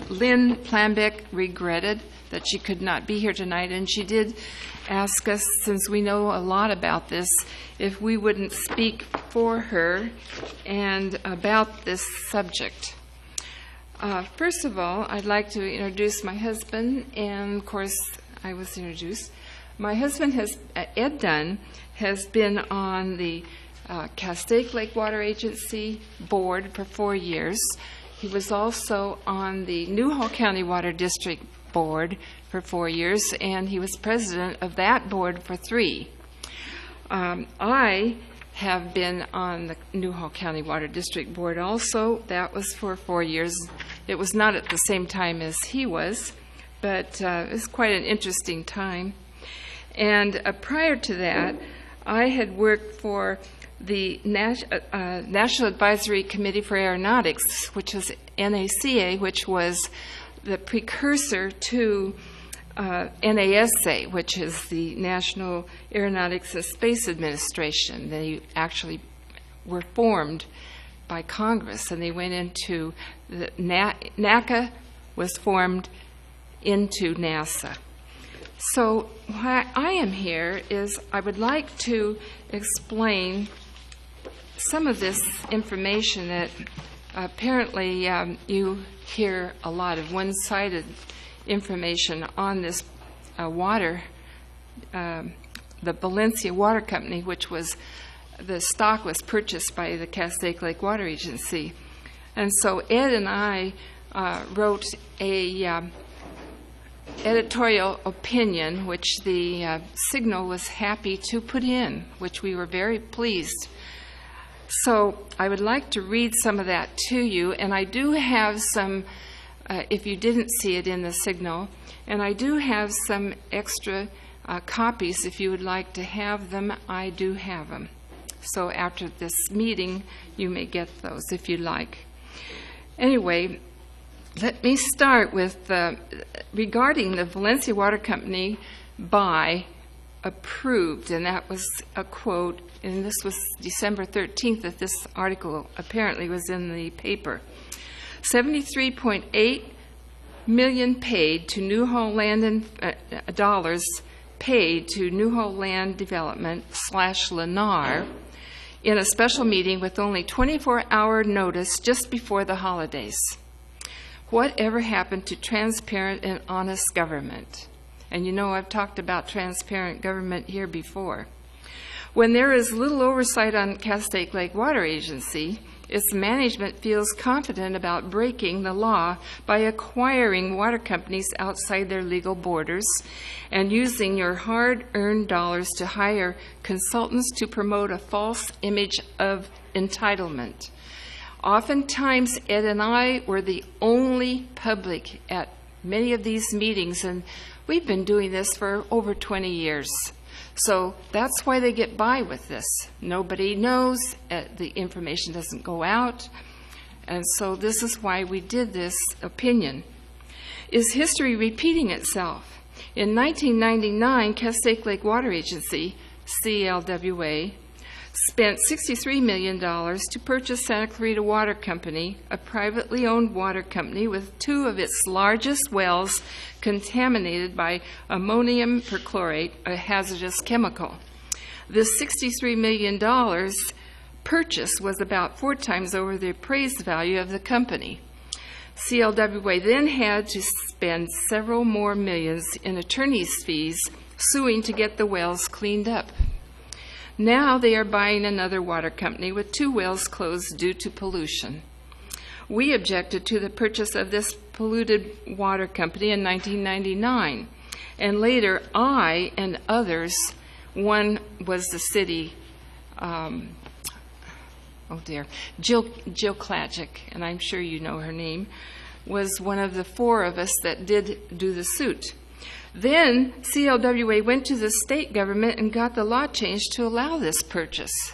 Lynn Planbeck regretted that she could not be here tonight, and she did ask us, since we know a lot about this, if we wouldn't speak for her and about this subject. First of all, I'd like to introduce my husband, and of course, I was introduced. My husband, Ed Dunn, has been on the Castaic Lake Water Agency board for 4 years. He was also on the Newhall County Water District board for 4 years, and he was president of that board for 3. I have been on the Newhall County Water District board also. That was for 4 years. It was not at the same time as he was, but it was quite an interesting time. And prior to that, I had worked for the National Advisory Committee for Aeronautics, which was NACA, which was the precursor to NASA, which is the National Aeronautics and Space Administration. They actually were formed by Congress, and they went into the NACA was formed into NASA. So why I am here is I would like to explain some of this information that apparently you hear a lot of one-sided information on this water, the Valencia Water Company, which was, the stock was purchased by the Castaic Lake Water Agency. And so Ed and I wrote a editorial opinion, which the Signal was happy to put in, which we were very pleased. So I would like to read some of that to you, and I do have some, if you didn't see it in the Signal, and I do have some extra copies if you would like to have them. I do have them. So after this meeting, you may get those if you like. Anyway, let me start with regarding the Valencia Water Company by approved, and that was a quote, and this was December 13th that this article apparently was in the paper. 73.8 million paid to Newhall Land and dollars paid to Newhall Land Development / Lennar in a special meeting with only 24-hour notice just before the holidays. Whatever happened to transparent and honest government? And you know I've talked about transparent government here before. When there is little oversight on Castaic Lake Water Agency, its management feels confident about breaking the law by acquiring water companies outside their legal borders and using your hard-earned dollars to hire consultants to promote a false image of entitlement. Oftentimes, Ed and I were the only public at many of these meetings, and we've been doing this for over 20 years. So that's why they get by with this. Nobody knows, the information doesn't go out, and so this is why we did this opinion. Is history repeating itself? In 1999, Castaic Lake Water Agency, CLWA, spent $63 million to purchase Santa Clarita Water Company, a privately owned water company with 2 of its largest wells contaminated by ammonium perchlorate, a hazardous chemical. This $63 million purchase was about 4 times over the appraised value of the company. CLWA then had to spend several more millions in attorney's fees suing to get the wells cleaned up. Now they are buying another water company with 2 wells closed due to pollution. We objected to the purchase of this polluted water company in 1999, and later I and others, one was the city, Jill Klagic, and I'm sure you know her name, was one of the 4 of us that did do the suit. Then CLWA went to the state government and got the law changed to allow this purchase.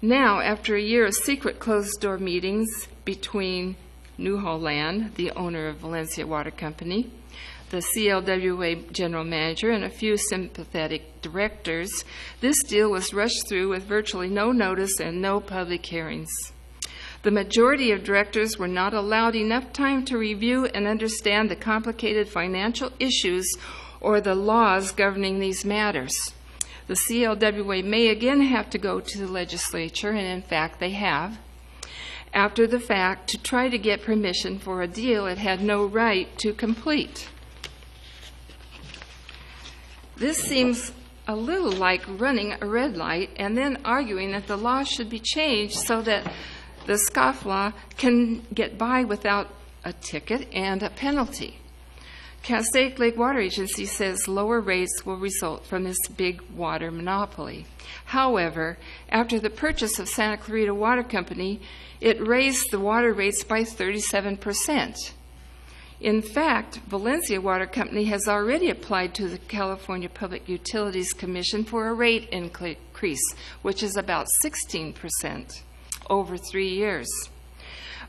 Now, after a year of secret closed-door meetings between Newhall Land, the owner of Valencia Water Company, the CLWA general manager, and a few sympathetic directors, this deal was rushed through with virtually no notice and no public hearings. The majority of directors were not allowed enough time to review and understand the complicated financial issues or the laws governing these matters. The CLWA may again have to go to the legislature, and in fact they have, after the fact, to try to get permission for a deal it had no right to complete. This seems a little like running a red light and then arguing that the law should be changed so that the scofflaw can get by without a ticket and a penalty. Castaic Lake Water Agency says lower rates will result from this big water monopoly. However, after the purchase of Santa Clarita Water Company, it raised the water rates by 37%. In fact, Valencia Water Company has already applied to the California Public Utilities Commission for a rate increase, which is about 16% over 3 years.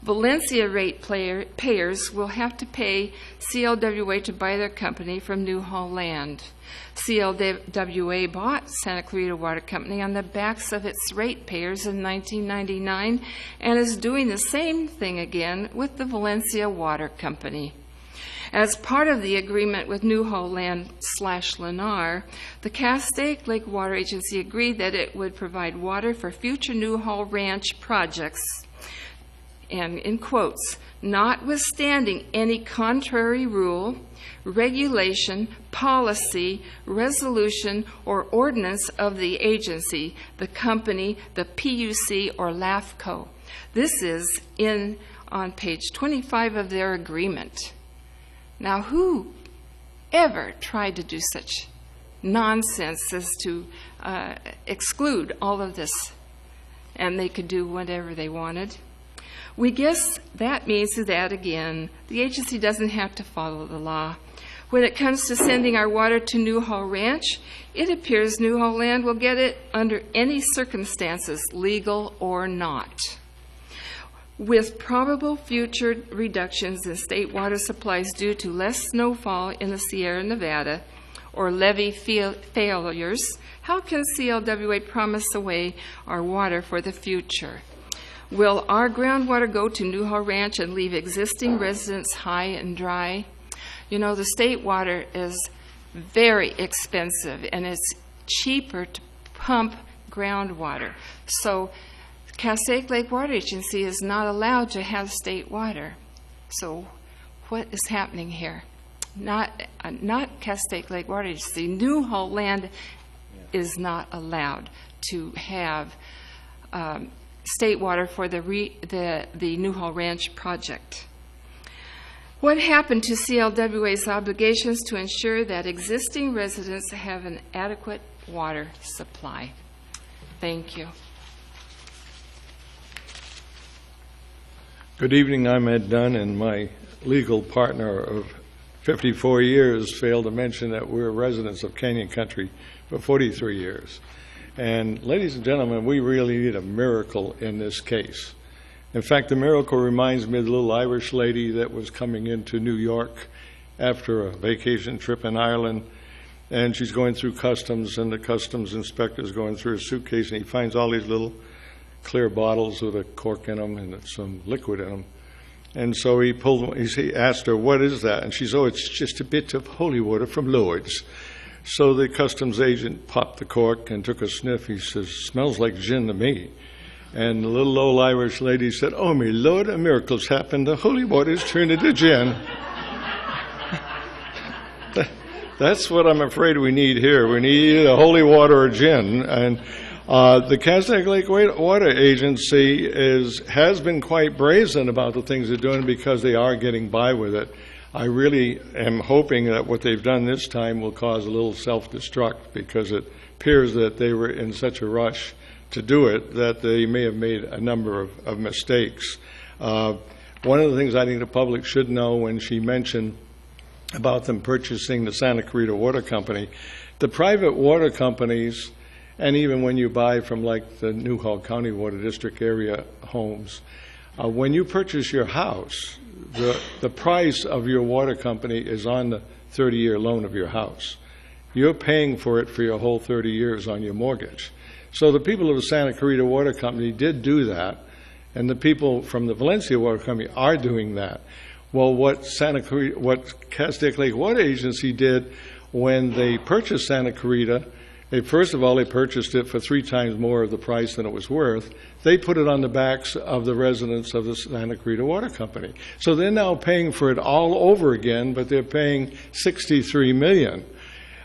Valencia rate payers will have to pay CLWA to buy their company from Newhall Land. CLWA bought Santa Clarita Water Company on the backs of its rate payers in 1999 and is doing the same thing again with the Valencia Water Company. As part of the agreement with Newhall Land/Lennar, the Castaic Lake Water Agency agreed that it would provide water for future Newhall Ranch projects, and in quotes, notwithstanding any contrary rule, regulation, policy, resolution, or ordinance of the agency, the company, the PUC, or LAFCO. This is on page 25 of their agreement. Now, who ever tried to do such nonsense as to exclude all of this, and they could do whatever they wanted? We guess that means that, again, the agency doesn't have to follow the law. When it comes to sending our water to Newhall Ranch, it appears Newhall Land will get it under any circumstances, legal or not. With probable future reductions in state water supplies due to less snowfall in the Sierra Nevada or levee failures, how can CLWA promise away our water for the future? Will our groundwater go to Newhall Ranch and leave existing residents high and dry? You know, the state water is very expensive, and it's cheaper to pump groundwater. So Castaic Lake Water Agency is not allowed to have state water. So what is happening here? Not Castaic Lake Water Agency. Newhall Land is not allowed to have state water for the Newhall Ranch project. What happened to CLWA's obligations to ensure that existing residents have an adequate water supply? Thank you. Good evening. I'm Ed Dunn, and my legal partner of 54 years failed to mention that we're residents of Canyon Country for 43 years. And ladies and gentlemen, we really need a miracle in this case. In fact, the miracle reminds me of the little Irish lady that was coming into New York after a vacation trip in Ireland, and she's going through customs, and the customs inspector is going through her suitcase, and he finds all these little clear bottles with a cork in them and some liquid in them. And so he asked her, "What is that?" And she said, "Oh, it's just a bit of holy water from Lourdes." So the customs agent popped the cork and took a sniff. He says, "Smells like gin to me." And the little old Irish lady said, "Oh, my Lord, a miracle's happened. The holy water's turned into gin." That's what I'm afraid we need here. We need a holy water or gin. And the Castaic Lake Water Agency has been quite brazen about the things they're doing because they are getting by with it. I really am hoping that what they've done this time will cause a little self-destruct, because it appears that they were in such a rush to do it that they may have made a number of mistakes. One of the things I think the public should know, when she mentioned about them purchasing the Santa Clarita Water Company, the private water companies, and even when you buy from like the Newhall County Water District area homes, when you purchase your house, the price of your water company is on the 30-year loan of your house. You're paying for it for your whole 30 years on your mortgage. So the people of the Santa Clarita Water Company did do that, and the people from the Valencia Water Company are doing that. Well, what Castellac Lake Water Agency did when they purchased Santa Clarita, first of all, they purchased it for 3 times more of the price than it was worth. They put it on the backs of the residents of the Santa Clarita Water Company. So they're now paying for it all over again, but they're paying $63 million.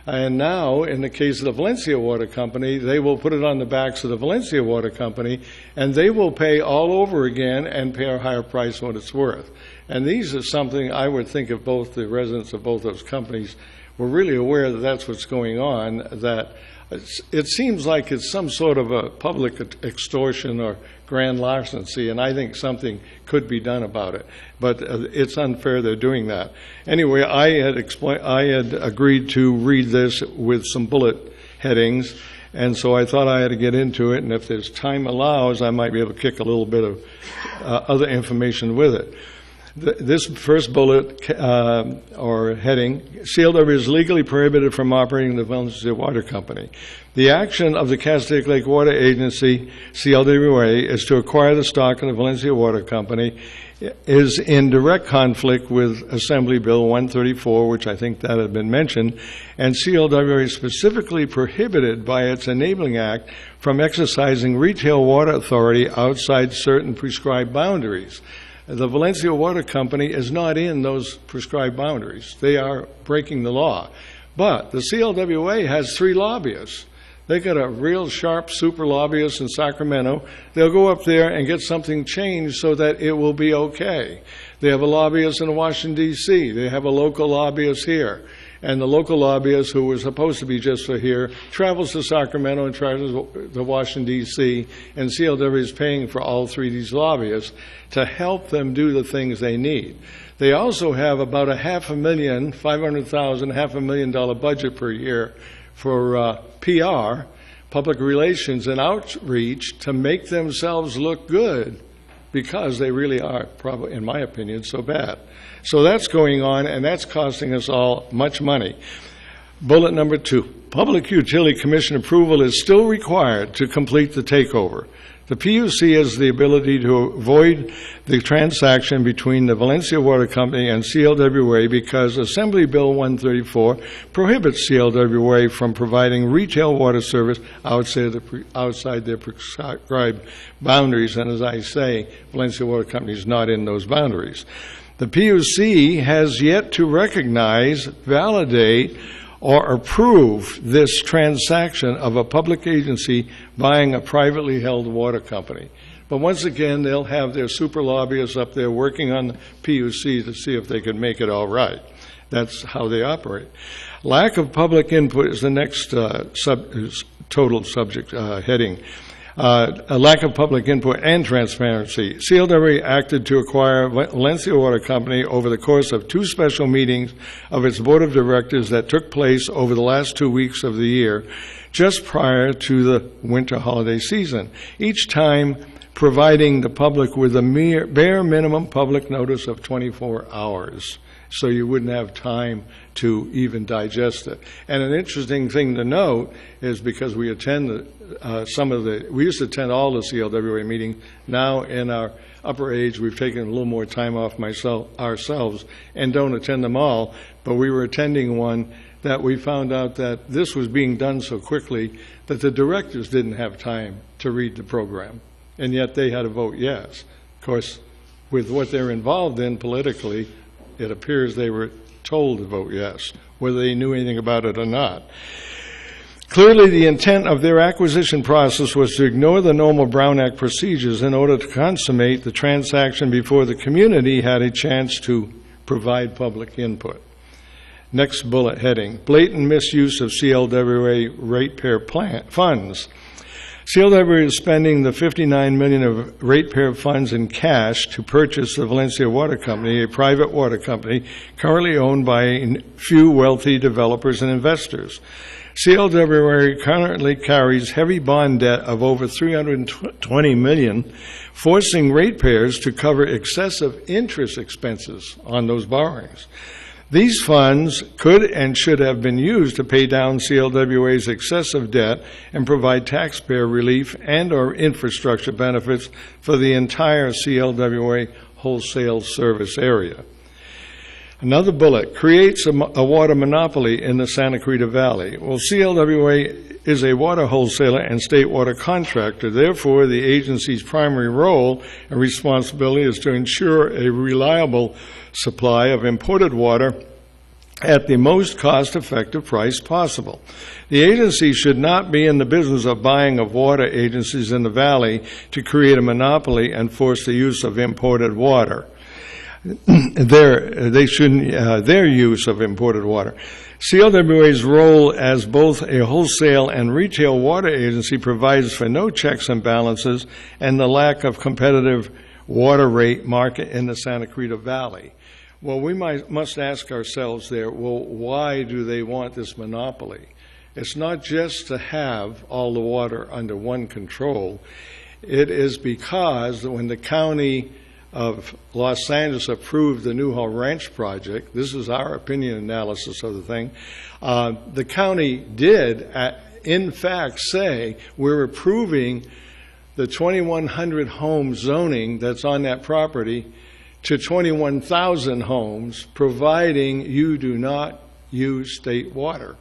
And now, in the case of the Valencia Water Company, they will put it on the backs of the Valencia Water Company, and they will pay all over again and pay a higher price than what it's worth. And these are something I would think if both the residents of both those companies were really aware that that's what's going on, that it seems like it's some sort of a public extortion or grand larceny, and I think something could be done about it. But it's unfair they're doing that. Anyway, I had agreed to read this with some bullet headings, and so I thought I had to get into it, and if there's time allows, I might be able to kick a little bit of other information with it. This first bullet or heading, CLW is legally prohibited from operating the Valencia Water Company. The action of the Castellac Lake Water Agency, CLWA, is to acquire the stock of the Valencia Water Company, is in direct conflict with Assembly Bill 134, which I think that had been mentioned, and CLWA is specifically prohibited by its Enabling Act from exercising retail water authority outside certain prescribed boundaries. The Valencia Water Company is not in those prescribed boundaries. They are breaking the law. But the CLWA has 3 lobbyists. They got a real sharp super lobbyist in Sacramento. They'll go up there and get something changed so that it will be okay. They have a lobbyist in Washington, D.C. They have a local lobbyist here. And the local lobbyist, who was supposed to be just for here, travels to Sacramento and travels to Washington, D.C., and CLW is paying for all 3 of these lobbyists to help them do the things they need. They also have about $500,000 budget per year for PR, public relations, and outreach to make themselves look good, because they really are, probably, in my opinion, so bad. So that's going on, and that's costing us all much money. Bullet number 2, Public Utility Commission approval is still required to complete the takeover. The PUC has the ability to avoid the transaction between the Valencia Water Company and CLWA because Assembly Bill 134 prohibits CLWA from providing retail water service outside their prescribed boundaries. And as I say, Valencia Water Company is not in those boundaries. The PUC has yet to recognize, validate, or approve this transaction of a public agency buying a privately held water company. But once again, they'll have their super lobbyists up there working on the PUC to see if they can make it all right. That's how they operate. Lack of public input is the next total subject heading. A lack of public input and transparency. CLWA acted to acquire Valencia Water Company over the course of 2 special meetings of its board of directors that took place over the last 2 weeks of the year, just prior to the winter holiday season, each time providing the public with a bare minimum public notice of 24 hours. So you wouldn't have time to even digest it. And an interesting thing to note is, because we attend we used to attend all the CLWA meetings. Now in our upper age, we've taken a little more time off ourselves and don't attend them all. But we were attending one that we found out that this was being done so quickly that the directors didn't have time to read the program. And yet they had to vote yes. Of course, with what they're involved in politically, it appears they were told to vote yes, whether they knew anything about it or not. Clearly, the intent of their acquisition process was to ignore the normal Brown Act procedures in order to consummate the transaction before the community had a chance to provide public input. Next bullet heading, blatant misuse of CLWA ratepayer funds. CLWA is spending the $59 million of ratepayer funds in cash to purchase the Valencia Water Company, a private water company currently owned by a few wealthy developers and investors. CLWA currently carries heavy bond debt of over $320 million, forcing ratepayers to cover excessive interest expenses on those borrowings. These funds could and should have been used to pay down CLWA's excessive debt and provide taxpayer relief and/or infrastructure benefits for the entire CLWA wholesale service area. Another bullet creates a water monopoly in the Santa Cruz Valley. Well, CLWA is a water wholesaler and state water contractor. Therefore, the agency's primary role and responsibility is to ensure a reliable supply of imported water at the most cost-effective price possible. The agency should not be in the business of buying of water agencies in the valley to create a monopoly and force the use of imported water. Their use of imported water. CLWA's role as both a wholesale and retail water agency provides for no checks and balances and the lack of competitive water rate market in the Santa Cruz Valley. Well, we must ask ourselves there, well, why do they want this monopoly? It's not just to have all the water under one control. It is because when the county of Los Angeles approved the Newhall Ranch project, this is our opinion analysis of the thing, the county did, in fact, say we're approving the 2,100 home zoning that's on that property to 21,000 homes, providing you do not use state water.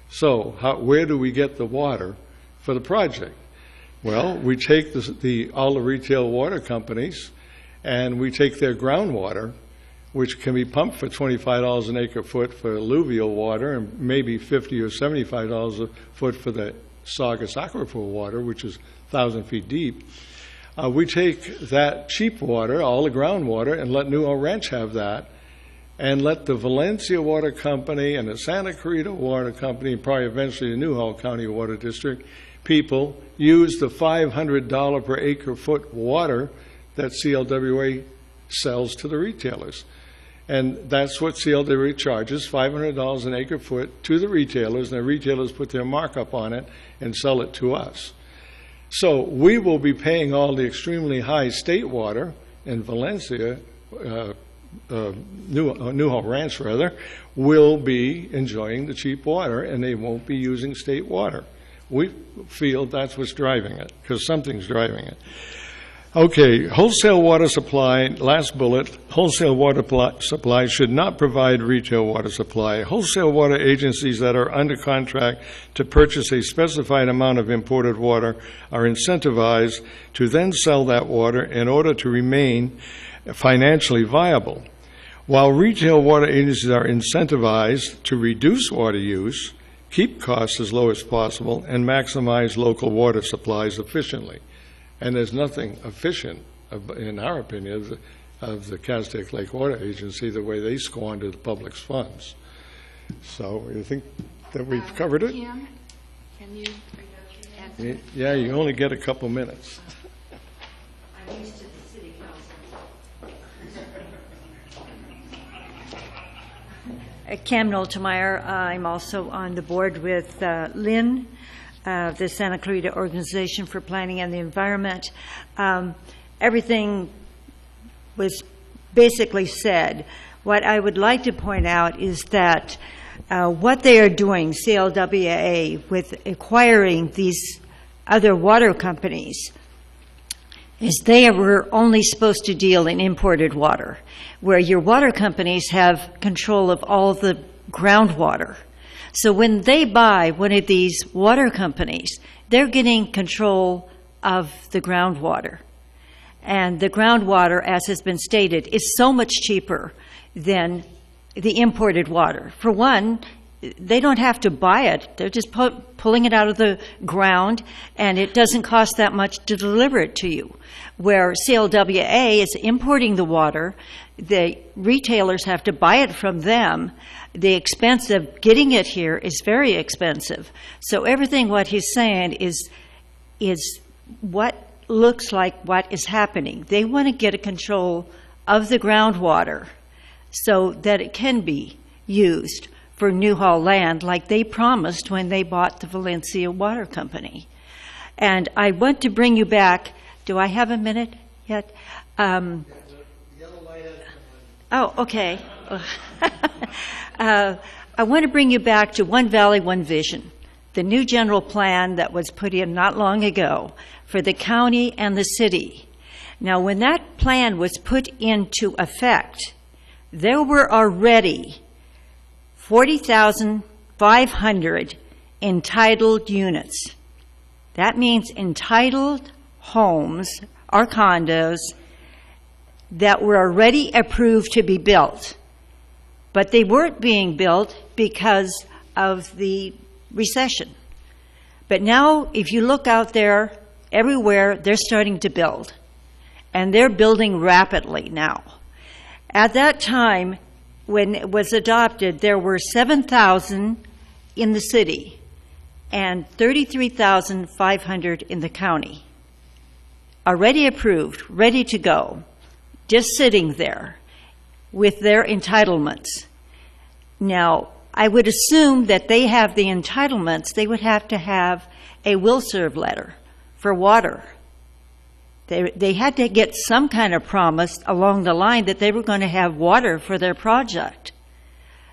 So where do we get the water for the project? Well, we take all the retail water companies and we take their groundwater, which can be pumped for $25 an acre foot for alluvial water and maybe $50 or $75 a foot for the Saugus aquifer water, which is 1,000 feet deep. We take that cheap water, all the groundwater, and let Newhall Ranch have that, and let the Valencia Water Company and the Santa Cruz Water Company, and probably eventually the Newhall County Water District people use the $500 per acre foot water that CLWA sells to the retailers. And that's what CLWA charges, $500 an acre foot to the retailers, and the retailers put their markup on it and sell it to us. So we will be paying all the extremely high state water in Valencia, Newhall Ranch rather, will be enjoying the cheap water, and they won't be using state water. We feel that's what's driving it, because something's driving it. Okay, wholesale water supply, last bullet, wholesale water supply should not provide retail water supply. Wholesale water agencies that are under contract to purchase a specified amount of imported water are incentivized to then sell that water in order to remain financially viable. While retail water agencies are incentivized to reduce water use, keep costs as low as possible, and maximize local water supplies efficiently. And there's nothing efficient, in our opinion, of the Castaic Lake Water Agency, the way they squander the public's funds. So you think that we've covered it? Kim, can you add? Yeah, you only get a couple minutes. I'm used to the city council. Cam Noltmeyer. I'm also on the board with Lynn, the Santa Clarita Organization for Planning and the Environment. Everything was basically said. What I would like to point out is that what they are doing, CLWA, with acquiring these other water companies, is they were only supposed to deal in imported water, where your water companies have control of all the groundwater. So when they buy one of these water companies, they're getting control of the groundwater. And the groundwater, as has been stated, is so much cheaper than the imported water. For one, they don't have to buy it. They're just pulling it out of the ground, and it doesn't cost that much to deliver it to you. Where CLWA is importing the water, the retailers have to buy it from them. The expense of getting it here is very expensive. So everything what he's saying is what looks like what is happening. They want to get a control of the groundwater so that it can be used for Newhall land like they promised when they bought the Valencia Water Company. And I want to bring you back. Do I have a minute yet? Oh, okay. I want to bring you back to One Valley, One Vision, the new general plan that was put in not long ago for the county and the city. Now, when that plan was put into effect, there were already 40,500 entitled units. That means entitled homes or condos that were already approved to be built. But they weren't being built because of the recession. But now, if you look out there, everywhere, they're starting to build. And they're building rapidly now. At that time, when it was adopted, there were 7,000 in the city and 33,500 in the county. Already approved, ready to go, just sitting there with their entitlements. Now, I would assume that they have the entitlements, they would have to have a will serve letter for water. They had to get some kind of promise along the line that they were going to have water for their project.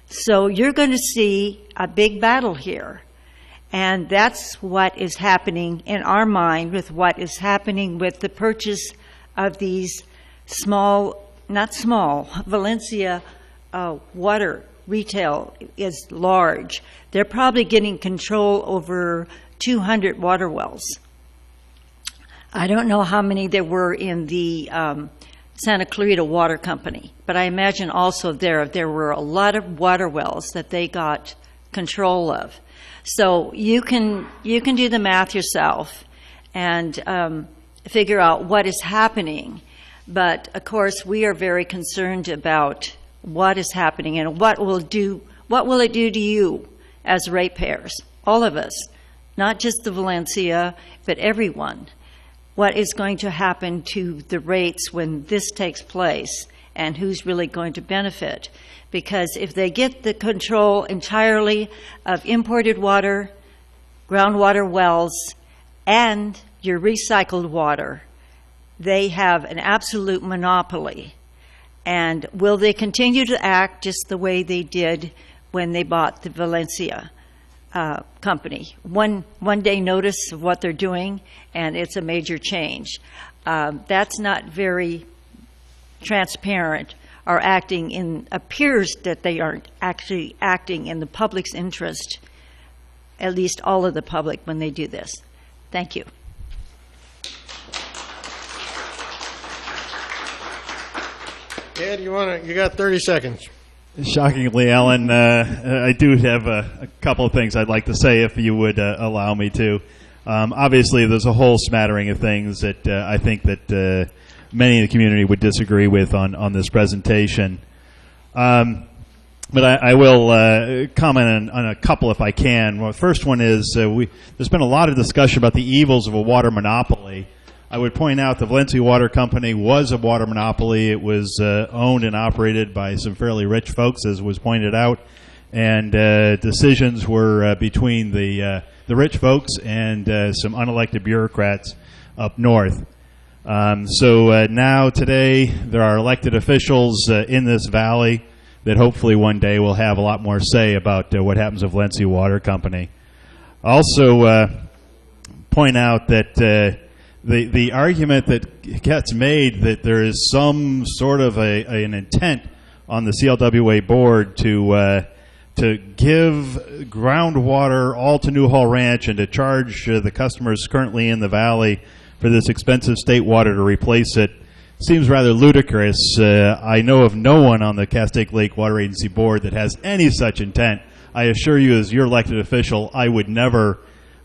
So you're going to see a big battle here. And that's what is happening in our mind with what is happening with the purchase of these Valencia water retail is large. They're probably getting control over 200 water wells. I don't know how many there were in the Santa Clarita Water Company, but I imagine also there were a lot of water wells that they got control of. So you can do the math yourself and figure out what is happening. But of course, we are very concerned about what is happening and what will it do to you as ratepayers, all of us, not just the Valencia, but everyone. What is going to happen to the rates when this takes place and who's really going to benefit? Because if they get the control entirely of imported water, groundwater wells, and your recycled water, they have an absolute monopoly. And will they continue to act just the way they did when they bought the Valencia company? One day notice of what they're doing, and it's a major change. That's not very transparent or appears that they aren't actually acting in the public's interest, at least all of the public, when they do this. Thank you. Ed, you got 30 seconds. Shockingly, Alan, I do have a couple of things I'd like to say if you would allow me to. Obviously, there's a whole smattering of things that I think that many in the community would disagree with on this presentation. But I will comment on a couple if I can. Well, the first one is there's been a lot of discussion about the evils of a water monopoly. I would point out the Valencia Water Company was a water monopoly. It was owned and operated by some fairly rich folks, as was pointed out, and decisions were between the rich folks and some unelected bureaucrats up north. So now, today, there are elected officials in this valley that hopefully one day will have a lot more say about what happens with Valencia Water Company. Also point out that the argument that gets made that there is some sort of an intent on the CLWA board to give groundwater all to New Hall Ranch and to charge the customers currently in the valley for this expensive state water to replace it seems rather ludicrous. I know of no one on the Castaic Lake Water Agency board that has any such intent. I assure you, as your elected official, I would never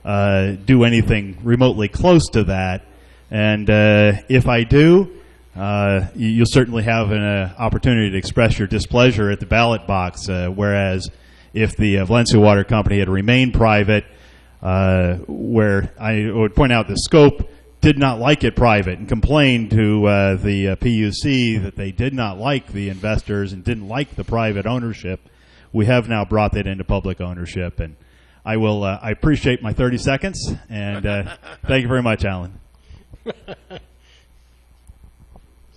do anything remotely close to that. And if I do, you'll certainly have an opportunity to express your displeasure at the ballot box, whereas if the Valencia Water Company had remained private, where I would point out the scope did not like it private and complained to the PUC that they did not like the investors and didn't like the private ownership. We have now brought that into public ownership, and I appreciate my 30 seconds, and thank you very much, Alan. Does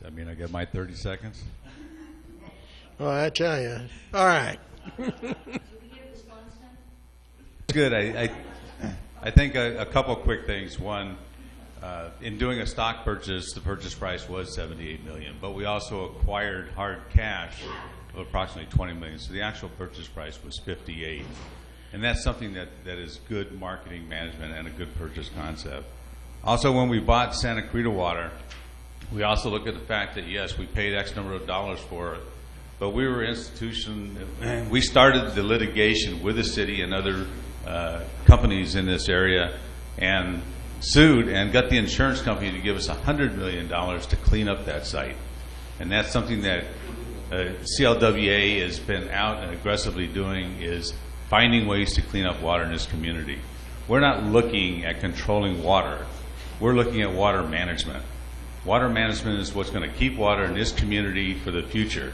that mean I get my 30 seconds? Well, I tell you. All right. Good. I think a couple quick things. One, in doing a stock purchase, the purchase price was $78 million, but we also acquired hard cash of approximately $20 million. So the actual purchase price was $58, and that's something that is good marketing management and a good purchase concept. Also, when we bought Santa Clarita Water, we also looked at the fact that yes, we paid X number of dollars for it, but we were an institution. We started the litigation with the city and other companies in this area, and sued and got the insurance company to give us $100 million to clean up that site. And that's something that CLWA has been out and aggressively doing, is finding ways to clean up water in this community. We're not looking at controlling water. We're looking at water management. Water management is what's going to keep water in this community for the future.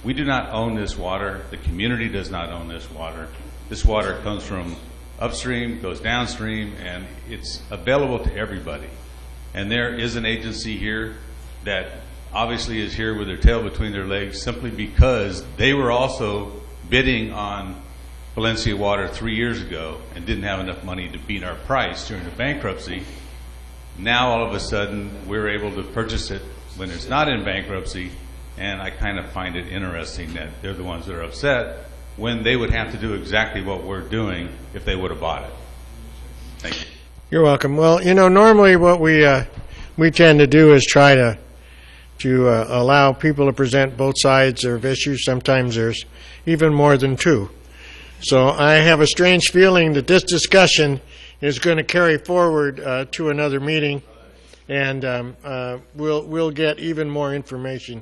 We do not own this water. The community does not own this water. This water comes from upstream, goes downstream, and it's available to everybody. And there is an agency here that obviously is here with their tail between their legs simply because they were also bidding on Valencia Water 3 years ago and didn't have enough money to beat our price during the bankruptcy. Now all of a sudden we're able to purchase it when it's not in bankruptcy, and I kind of find it interesting that they're the ones that are upset when they would have to do exactly what we're doing if they would have bought it. Thank you. You're welcome. Well, you know, normally what we tend to do is try to allow people to present both sides of issues. Sometimes there's even more than two. So I have a strange feeling that this discussion is going to carry forward to another meeting, and we'll get even more information